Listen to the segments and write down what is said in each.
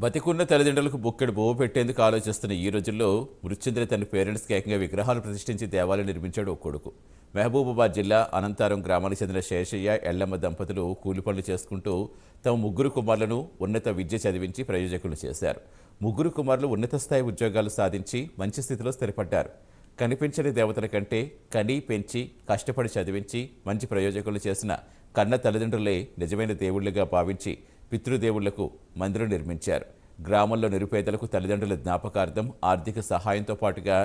బతికున్న తల్లిదండ్రులకు బుక్కెడు బోవ పెట్టేందుకు ఆలోచిస్తున్న ఈ రోజుల్లో మృత్యుంజయ తన పేరెంట్స్కి ఏకంగా విగ్రహాలు ప్రతిష్ఠించి దేవాలయం నిర్మించాడు ఒక కొడుకు. మహబూబాబాద్ జిల్లా అనంతారం గ్రామానికి చెందిన శేషయ్య, ఎల్లమ్మ దంపతులు కూలి పనులు చేసుకుంటూ తమ ముగ్గురు కుమారులను ఉన్నత విద్య చదివించి ప్రయోజకులు చేశారు. ముగ్గురు కుమారులు ఉన్నత స్థాయి ఉద్యోగాలు సాధించి మంచి స్థితిలో స్థిరపడ్డారు. కనిపించని దేవతల కంటే కని పెంచి కష్టపడి చదివించి మంచి ప్రయోజకులు చేసిన కన్న తల్లిదండ్రులే నిజమైన దేవుళ్లుగా భావించి పితృదేవుళ్లకు మందిరం నిర్మించారు. గ్రామంలో నిరుపేదలకు తల్లిదండ్రుల జ్ఞాపకార్థం ఆర్థిక సహాయంతో పాటుగా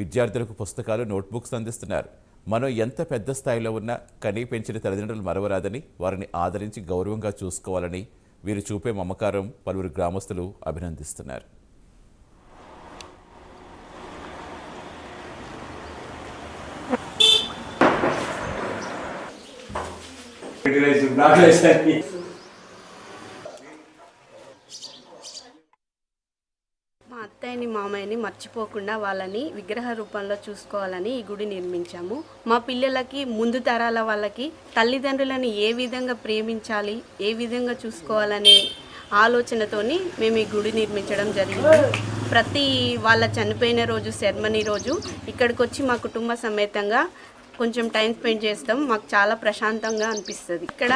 విద్యార్థులకు పుస్తకాలు, నోట్బుక్స్ అందిస్తున్నారు. మనం ఎంత పెద్ద స్థాయిలో ఉన్నా కనీ పెంచిన తల్లిదండ్రులు మరవరాదని, వారిని ఆదరించి గౌరవంగా చూసుకోవాలని వీరు చూపే మమకారం పలువురు గ్రామస్తులు అభినందిస్తున్నారు. మా అత్తయ్యని మామయ్యని మర్చిపోకుండా వాళ్ళని విగ్రహ రూపంలో చూసుకోవాలని ఈ గుడి నిర్మించాము. మా పిల్లలకి, ముందు తరాల వాళ్ళకి తల్లిదండ్రులను ఏ విధంగా ప్రేమించాలి, ఏ విధంగా చూసుకోవాలనే ఆలోచనతోని మేము ఈ గుడి నిర్మించడం జరిగింది. ప్రతి వాళ్ళ చనిపోయిన రోజు, సెర్మనీ రోజు ఇక్కడికి వచ్చి మా కుటుంబ సమేతంగా కొంచెం టైం స్పెండ్ చేస్తాం. మాకు చాలా ప్రశాంతంగా అనిపిస్తుంది. ఇక్కడ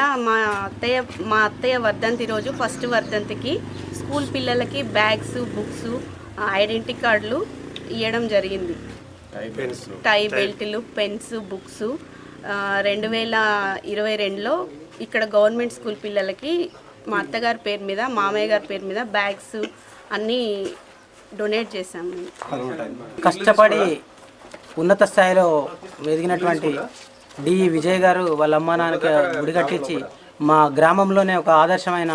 మా అత్తయ్య వర్ధంతి రోజు, ఫస్ట్ వర్ధంతికి స్కూల్ పిల్లలకి బ్యాగ్స్, బుక్స్, ఐడెంటిటీ కార్డులు ఇవ్వడం జరిగింది. టై బెల్ట్లు, పెన్స్, బుక్స్ 2022లో ఇక్కడ గవర్నమెంట్ స్కూల్ పిల్లలకి మా అత్తగారి పేరు మీద, మామయ్య గారి పేరు మీద బ్యాగ్స్ అన్నీ డొనేట్ చేశాము. కష్టపడి ఉన్నత స్థాయిలో ఎదిగినటువంటి డి విజయ్ గారు వాళ్ళ అమ్మా నాన్నకి గుడి కట్టించి మా గ్రామంలోనే ఒక ఆదర్శమైన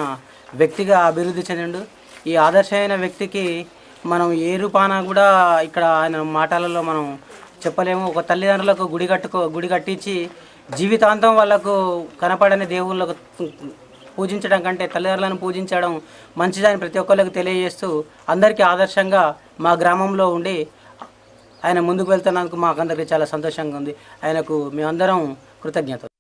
వ్యక్తిగా అభివృద్ధి చెందిండు. ఈ ఆదర్శమైన వ్యక్తికి మనం ఏ రూపాన కూడా ఇక్కడ ఆయన మాటలలో మనం చెప్పలేము. ఒక తల్లిదండ్రులకు గుడి కట్టించి జీవితాంతం వాళ్ళకు కనపడని దేవుళ్ళకు పూజించడం కంటే తల్లిదండ్రులను పూజించడం మంచిదని ప్రతి ఒక్కరికి తెలియజేస్తూ అందరికీ ఆదర్శంగా మా గ్రామంలో ఉండి ఆయన ముందుకు వెళ్తున్నందుకు మాకందరికీ చాలా సంతోషంగా ఉంది. ఆయనకు మేమందరం కృతజ్ఞతలు.